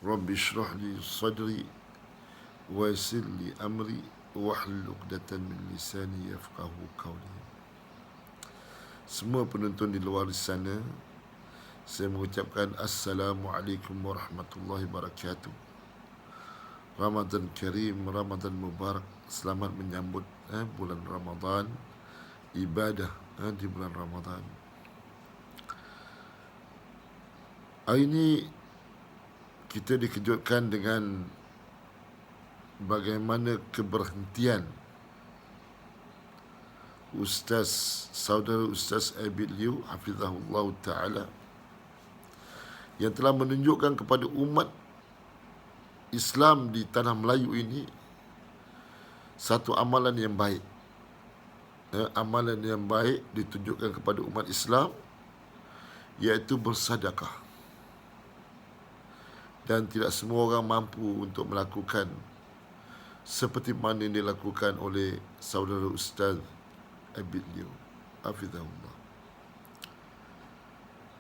Rabbi shrah li sadri wa yassir li amri wahlul 'uqdatan min lisani yafqahu qawli. Semua penonton di luar sana, saya mengucapkan Assalamualaikum warahmatullahi wabarakatuh. Ramadan Karim, Ramadan Mubarak. Selamat menyambut bulan Ramadan, ibadah di bulan Ramadan. Hari ini kita dikejutkan dengan bagaimana keberhentian saudara Ustaz Abid Liu hafizahullah ta'ala, yang telah menunjukkan kepada umat Islam di tanah Melayu ini satu amalan yang baik. Amalan yang baik ditunjukkan kepada umat Islam, iaitu bersedekah. Dan tidak semua orang mampu untuk melakukan seperti mana yang dilakukan oleh saudara Ustaz Abid Liu hafizahullah.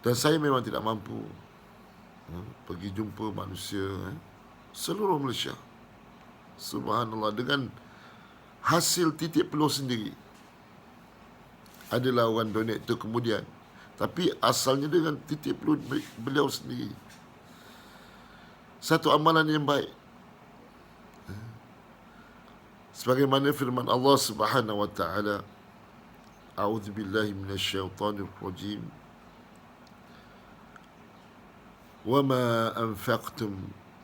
Dan saya memang tidak mampu pergi jumpa manusia seluruh Malaysia, subhanallah, dengan hasil titik peluh sendiri. Adalah orang donate tu kemudian, tapi asalnya dengan titik peluh beliau sendiri. Satu amalan yang baik. Sebagaimana firman Allah Subhanahu wa taala, A'udzubillahi minasyaitonir rajim. Wa ma anfaqtum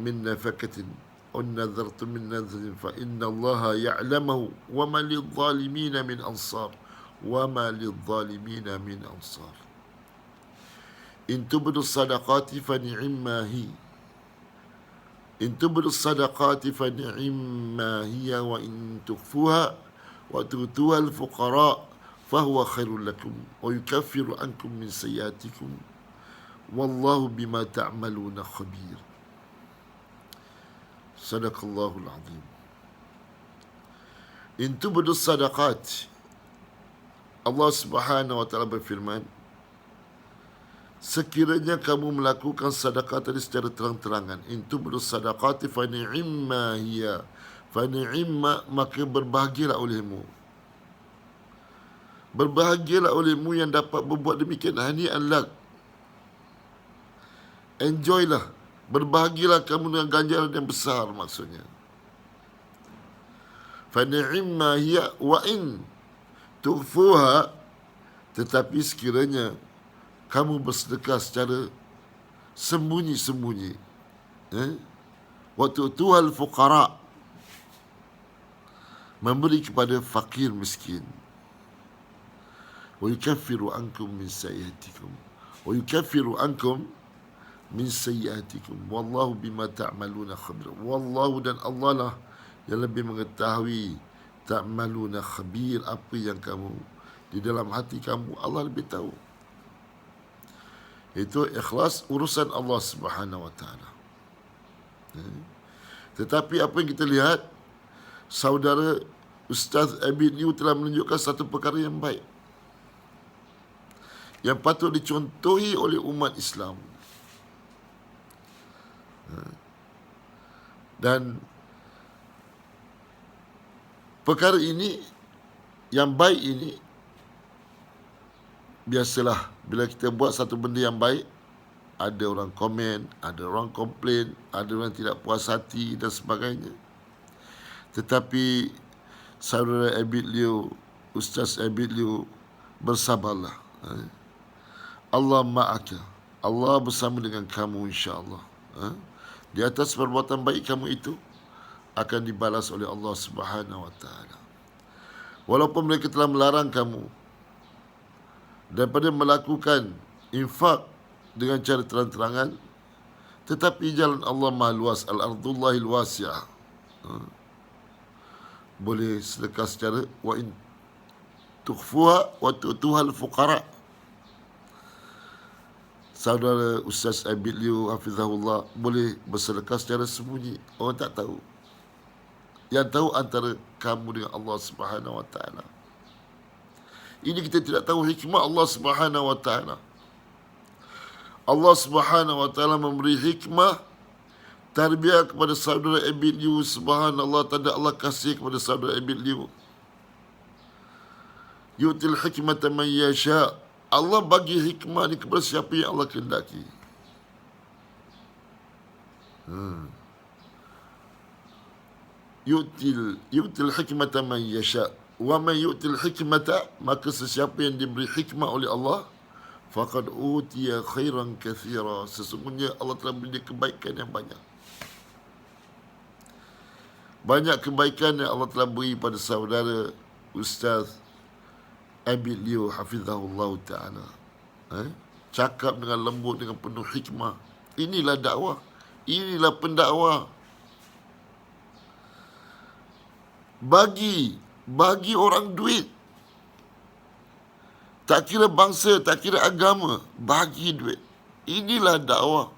min nafaqatin aw nadhartum min nadhrin fa inna Allaha ya'lamuhu wa ma lidh-dhalimin min ansar. Wa ma lidh-dhalimin min ansar. In tubdu sadaqati fa ni'ma hi. In tubdu sadaqati fa ni'ma hiya wa in tukhfuha wa tu'tuha al-fuqara fa huwa khairul lakum wa yukaffiru ankum min sayyi'atikum wallahu bima ta'maluna khabir. Sadaqallahul azim. In tubdu sadaqat, Allah Subhanahu wa taala berfirman, sekiranya kamu melakukan sedekah tadi secara terang-terangan, intu bersedekati fa ni'ma hiya, fa ni'ma, maka berbahagialah olehmu. Berbahagialah olehmu yang dapat berbuat demikian. Hani'an lak, enjoylah, berbahagialah kamu dengan ganjaran yang besar, maksudnya. Fa ni'ma hiya wa in tukhfuha, tetapi sekiranya kamu bersedekah secara sembunyi-sembunyi, waktu tuhal fuqara, memberi kepada fakir miskin, wa yukaffiru ankum min sayyi'atikum, wa yukaffiru ankum min sayyi'atikum wallahu bima ta'maluna khabir. Wallahu, dan Allah lah yang lebih mengetahui, ta'maluna khabir, apa yang kamu di dalam hati kamu, Allah lebih tahu. Itu ikhlas urusan Allah Subhanahu wa taala. Tetapi apa yang kita lihat, saudara Ustaz Abid Liu telah menunjukkan satu perkara yang baik, yang patut dicontohi oleh umat Islam. Dan perkara ini, yang baik ini, biasalah bila kita buat satu benda yang baik, ada orang komen, ada orang komplain, ada orang tidak puas hati dan sebagainya. Tetapi saudara Abid Liu, Ustaz Abid Liu, bersabarlah. Allah ma'aka, Allah bersama dengan kamu, insya-Allah. Di atas perbuatan baik kamu itu akan dibalas oleh Allah Subhanahu wa taala. Walaupun mereka telah melarang kamu daripada melakukan infak dengan cara terang-terangan, tetapi jalan Allah maha luas, al-ardullahil wasi'ah. Boleh sedekah secara wa in tukhfuha wa tu'tuhal fuqara. Saudara Ustaz Abid Liu hafizahullah boleh bersedekah secara sembunyi, orang tak tahu. Yang tahu antara kamu dengan Allah Subhanahu wa taala. Ini kita tidak tahu hikmah Allah Subhanahu wa taala. Allah Subhanahu wa taala memberi hikmah Tarbiyah kepada saudara Abid Liu, subhanallah, tanda Allah kasih kepada saudara Abid Liu. Yu'til hikmata man yasha. Allah bagi hikmah ni kepada siapa yang Allah kehendaki. Yu'til hikmata man yasha. Wa man yu'til hikmata, maka sesiapa yang diberi hikmah oleh Allah, faqad utiya khairan katsira. Sesungguhnya Allah telah beri dia kebaikan yang banyak. Banyak kebaikan yang Allah telah beri pada saudara Ustaz Abid Liu hafizahullah ta'ala. Cakap dengan lembut, dengan penuh hikmah. Inilah dakwah. Inilah pendakwah. Bagi orang duit. Tak kira bangsa, tak kira agama. Bagi duit. Inilah dakwah.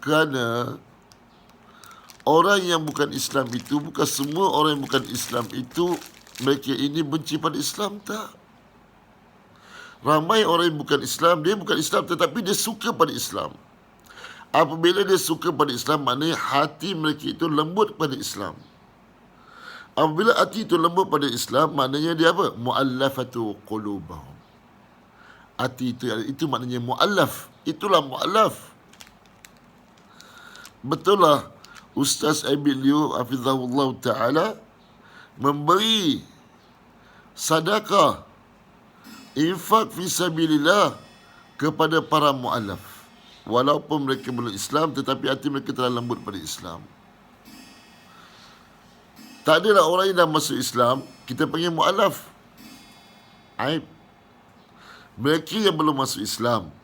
Kerana orang yang bukan Islam itu, bukan semua orang yang bukan Islam itu, mereka ini benci pada Islam, tak. Ramai orang yang bukan Islam, dia bukan Islam tetapi dia suka pada Islam. Apabila dia suka pada Islam, maknanya hati mereka itu lembut pada Islam. Apabila hati itu lembut pada Islam, maknanya dia apa? Mu'allafatu qulubahum. Hati itu maknanya mu'allaf. Itulah mu'allaf. Betul lah, Ustaz Abid Liu hafizahullah ta'ala memberi sedekah, infak fi sabilillah kepada para mu'allaf. Walaupun mereka belum Islam, tetapi hati mereka telah lembut pada Islam. Tak adalah orang yang dah masuk Islam, kita panggil mu'allaf. Aib. Mereka yang belum masuk Islam,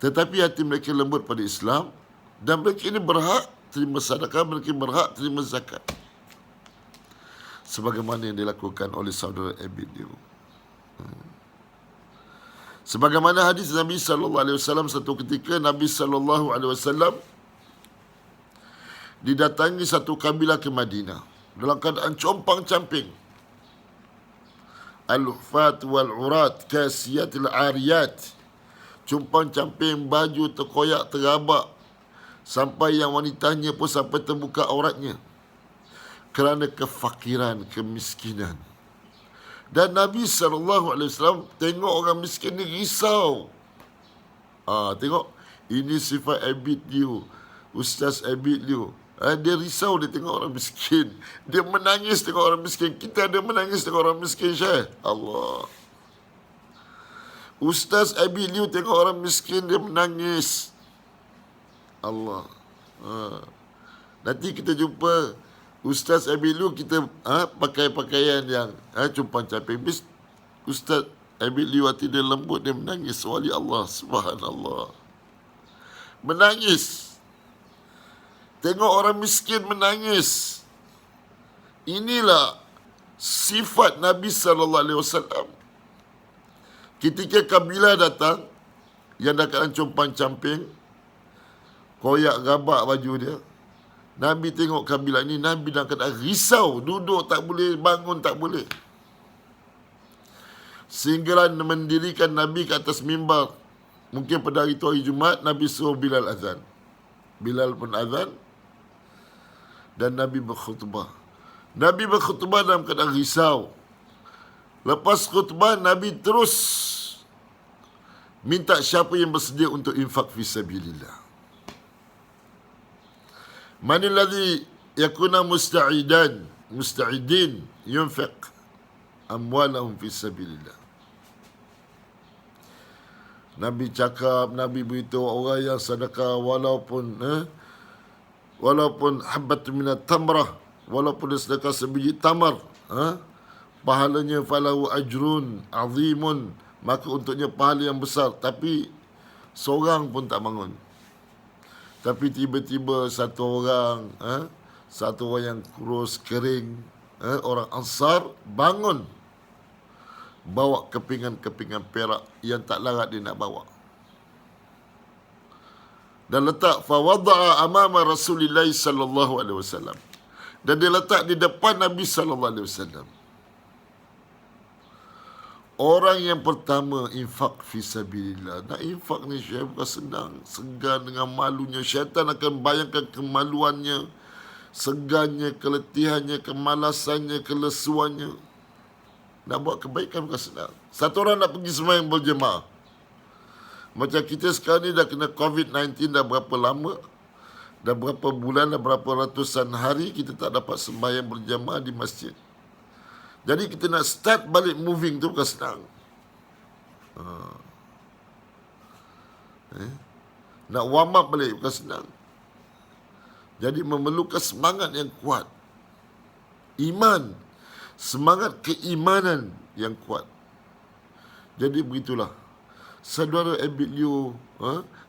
tetapi hati mereka lembut pada Islam, dan mereka ini berhak terima sedekah, mereka berhak terima zakat. Sebagaimana yang dilakukan oleh saudara Abid Liu. Sebagaimana hadis Nabi SAW, satu ketika Nabi SAW didatangi satu kabilah ke Madinah dalam keadaan compang-camping. Al-hufat wal-urat kasiyatil ariyat. Compang-camping, baju terkoyak terabak, sampai yang wanitanya pun sampai terbuka auratnya. Kerana kefakiran, kemiskinan. Dan Nabi SAW tengok orang miskin ni risau. Tengok, ini sifat Abid Liu, Ustaz Abid Liu. Dia risau, dia tengok orang miskin. Dia menangis tengok orang miskin. Kita ada menangis tengok orang miskin, Syekh. Allah. Ustaz Abid Liu tengok orang miskin, dia menangis. Allah. Nanti kita jumpa Ustaz Abid Liu, kita pakai pakaian yang compang-camping. Ustaz Abid Liu hati dia lembut, dia menangis. Wali Allah, subhanallah. Menangis. Tengok orang miskin menangis. Inilah sifat Nabi SAW. Ketika kabilah datang, yang dah keadaan compang-camping, koyak gabak baju dia, Nabi tengok kabilah ni, Nabi dah keadaan risau, duduk tak boleh, bangun tak boleh. Sehinggalah mendirikan Nabi ke atas mimbar. Mungkin pada hari tu hari Jumaat, Nabi suruh Bilal azan. Bilal pun azan dan Nabi berkhutbah. Nabi berkhutbah dalam keadaan risau. Lepas khutbah, Nabi terus minta siapa yang bersedia untuk infak fi sabilillah. Man alladhi yakuna musta'idin yunfiq amwalahum fi sabilillah. Nabi cakap, Nabi beritahu orang yang sedekah walaupun habbat minat tamrah, walaupun dia sedekah sebiji tamar, pahalanya falahu ajrun azimun, maka untuknya pahala yang besar. Tapi seorang pun tak bangun. Tapi tiba-tiba satu orang yang kurus, kering, orang Ansar bangun, bawa kepingan-kepingan perak yang tak larat dia nak bawa, dan letak fawada'a amama Rasulullah sallallahu alaihi wasallam, dan dia letak di depan Nabi sallallahu alaihi wasallam. Orang yang pertama infak fisabilillah. Nak infak ni Syekh bukan senang. Segan dengan malunya. Syaitan akan bayangkan kemaluannya, segannya, keletihannya, kemalasannya, kelesuannya. Nak buat kebaikan bukan senang. Satu orang nak pergi sembahyang berjemaah. Macam kita sekarang ni dah kena COVID-19 dah berapa lama, dah berapa bulan, dah berapa ratusan hari kita tak dapat sembahyang berjemaah di masjid. Jadi kita nak start balik moving tu bukan senang. Nak warm up balik bukan senang. Jadi memerlukan semangat yang kuat. Iman. Semangat keimanan yang kuat. Jadi begitulah. Saudara Abid Liu,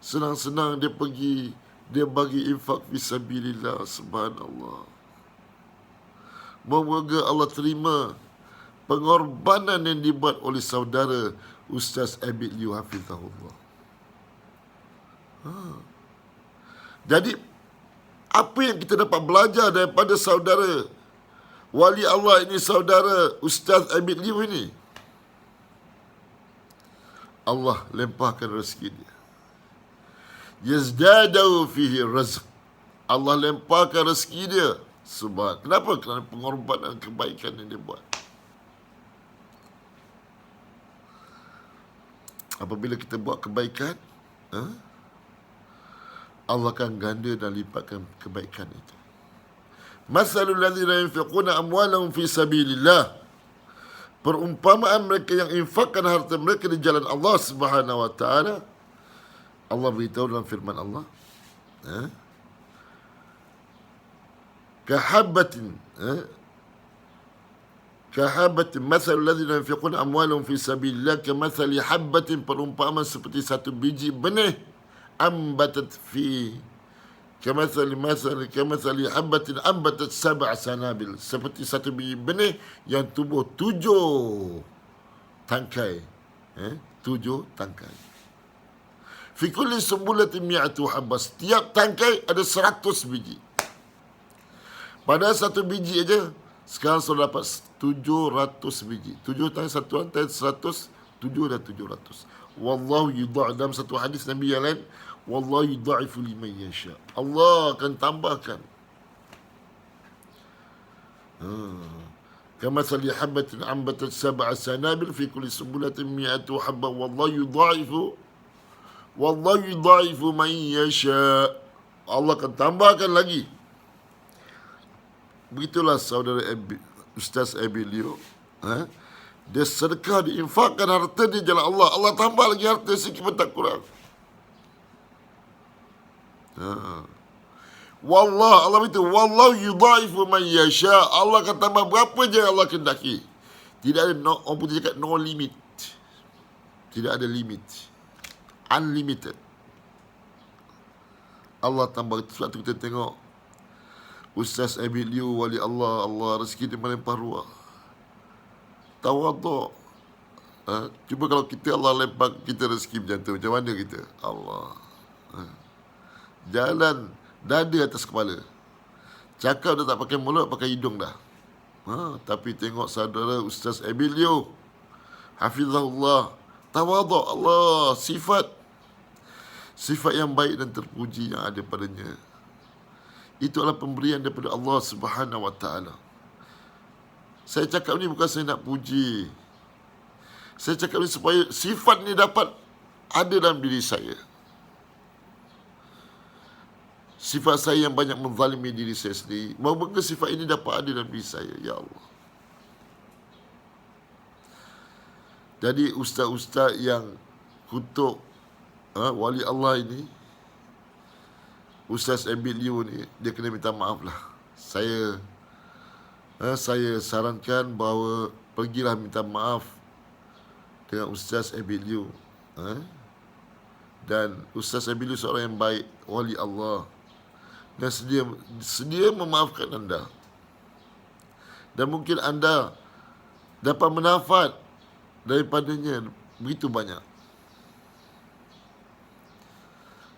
senang-senang dia pergi, dia bagi infak fisabilillah, subhanallah. Moga Allah terima pengorbanan yang dibuat oleh saudara Ustaz Abid Liu hafizahullah. Jadi apa yang kita dapat belajar daripada saudara wali Allah ini, saudara Ustaz Abid Liu ini? Allah lempahkan rezeki dia. Yazdadu fihi razq. Allah lempahkan rezeki dia. Sebab kenapa? Kerana pengorbanan kebaikan yang dia buat. Apabila kita buat kebaikan, Allah akan ganda dan lipatkan kebaikan itu. Masalul ladzina yunfiquna amwalahum fi sabilillah. Perumpamaan mereka yang infakkan harta mereka di jalan Allah Subhanahu wa taala. Allah beritahu dalam firman Allah, kahabbatin masalul ladzina yunfiquna amwalahum fi sabilillah kamathali habbatin, perumpamaan seperti satu biji benih ambatat fi kamathali habbatin ambatat sab'a sanabil, seperti satu biji benih yang tumbuh 7 tangkai. 7 tangkai. Fi kulli sumbulatin mi'atu habbah, setiap tangkai ada 100 biji. Pada satu biji aja sekarang sudah dapat 700 biji. 7 tangkai satuan, 100, 7 dan 700. Wallahu yudha'if, dalam satu hadis Nabi yang lain, wallahu yudha'ifu liman yasha. Allah akan tambahkan. Kama sali habatin ambatat sab'a sanabil fi kulli sumbulatin mi'atu habba wallahu yudha'ifu man yasha. Allah akan tambahkan lagi. Begitulah saudara Ustaz Abid Liu. Dia sedekah, diinfakkan harta di jalan Allah. Allah tambah lagi harta sikit pun tak kurang. Wallah, Allah itu wallahu yudha'ifu man yasha. Allah akan tambah berapa je Allah kehendaki. Tidak ada orang putih cakap no limit. Tidak ada limit. Unlimited. Allah tambah. Sebab tu kita tengok Ustaz Abid Liu, wali Allah, Allah rezeki dia melimpah ruah. Tawaduk. Cuba kalau kita Allah lempar kita rezeki macam tu, macam mana kita? Allah. Jalan dada atas kepala. Cakap dah tak pakai mulut, pakai hidung dah. Tapi tengok saudara Ustaz Abid Liu, hafizahullah, tawaduk Allah, sifat yang baik dan terpuji yang ada padanya. Itu adalah pemberian daripada Allah Subhanahu wa taala. Saya cakap ni bukan saya nak puji. Saya cakap ni supaya sifat ni dapat ada dalam diri saya. Sifat saya yang banyak menzalimi diri saya sendiri, moga sifat ini dapat ada dalam diri saya, ya Allah. Jadi ustaz-ustaz yang kutuk wali Allah ini, Ustaz Abid Liu ni, dia kena minta maaf lah. Saya sarankan bahawa pergilah minta maaf dengan Ustaz Abid Liu. Dan Ustaz Abid Liu seorang yang baik, wali Allah, dan sedia memaafkan anda. Dan mungkin anda dapat menafat daripadanya begitu banyak.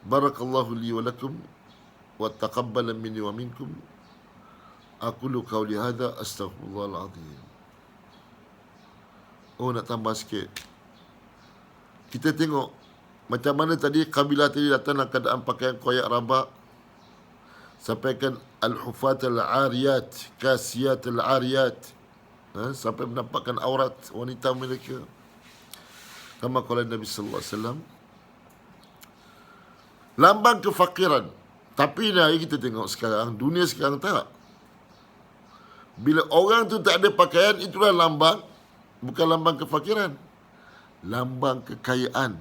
Barakallahu li wa lakum wa taqabbala minni wa minkum. Aqulu qawli hadha astaghfirullahal azim. Oh, nak tambah sikit. Kita tengok macam mana tadi kabilah tadi datang dalam keadaan pakaian koyak rabak. Sampaikan al-hufat al-ariyat, kasiyat al-ariyat. Sampai menampakkan aurat wanita mereka. Kama qala Nabi sallallahu alaihi wasallam. Lambang kefakiran. Tapi ni kita tengok sekarang, dunia sekarang tak. Bila orang tu tak ada pakaian, itulah lambang. Bukan lambang kefakiran. Lambang kekayaan.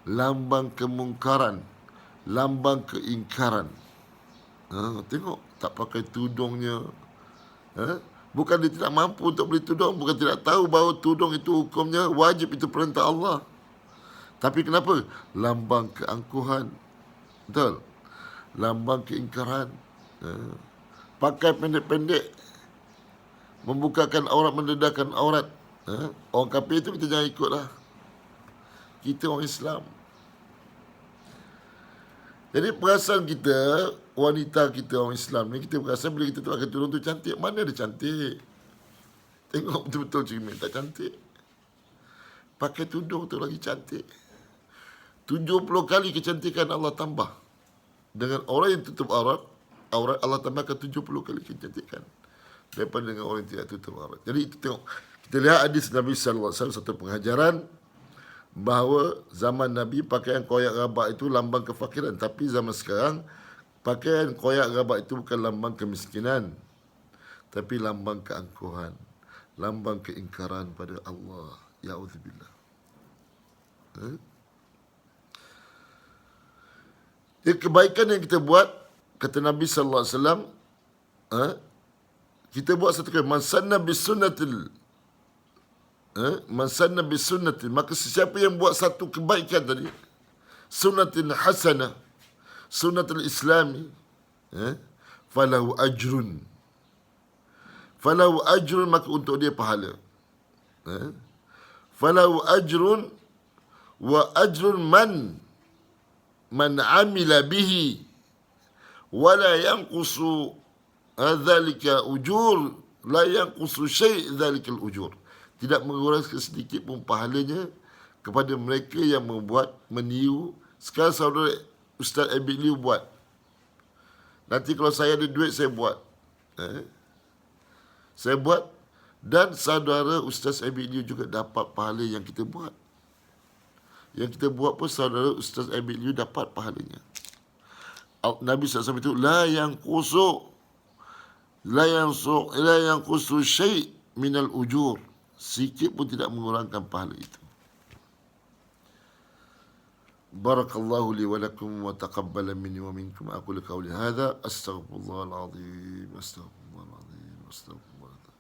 Lambang kemungkaran. Lambang keingkaran. Tengok, tak pakai tudungnya. Bukan dia tidak mampu untuk beli tudung. Bukan tidak tahu bahawa tudung itu hukumnya wajib, itu perintah Allah. Tapi kenapa? Lambang keangkuhan. Betul? Lambang keingkaran. Pakai pendek-pendek. Membukakan aurat, mendedahkan aurat. Orang kafir itu kita jangan ikutlah. Kita orang Islam. Jadi perasaan kita, wanita kita orang Islam ni, kita perasan bila kita pakai tudung tu cantik. Mana ada cantik? Tengok betul-betul cermin, tak cantik. Pakai tudung tu lagi cantik. 70 kali kecantikan Allah tambah. Dengan orang yang tutup aurat Allah tambahkan 70 kali kecantikan daripada dengan orang yang tidak tutup aurat. Jadi itu tengok, kita lihat hadis Nabi sallallahu alaihi wasallam, satu pengajaran bahawa zaman Nabi pakaian koyak rabak itu lambang kefakiran. Tapi zaman sekarang pakaian koyak rabak itu bukan lambang kemiskinan, tapi lambang keangkuhan, lambang keingkaran pada Allah. Ya'udzubillah. Kebaikan yang kita buat, kata Nabi sallallahu alaihi wasallam, kita buat satu kali, man sanna bisunnatil, maka sesiapa yang buat satu kebaikan tadi, sunnatin hasanah, sunnatul islami, falahu ajrun, maka untuk dia pahala. Falahu ajrun wa ajrun man amila bihi wala yanqusu dzalika ujur, la yanqusu syai' dzalikal ujur. Tidak mengurangkan sedikit pun pahalanya kepada mereka yang membuat, meniru. Sekarang saudara Ustaz Abid Liu buat. Nanti kalau saya ada duit, saya buat. Saya buat. Dan saudara Ustaz Abid Liu juga dapat pahala yang kita buat. Yang kita buat pun saudara Ustaz Abid Liu dapat pahalanya. Nabi SAW itu, la yang kusu syai' minal ujur. Sikit pun tidak mengurangkan pahala itu. Barakallahu li wa lakum wa taqabbala minni wa minkum. Aqulu qawli hadha astaghfirullahal azim, astaghfirullahal azim, astaghfirullah.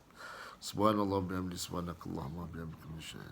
Subhanallah bihamdihi, subhanakallahumma bihamdika.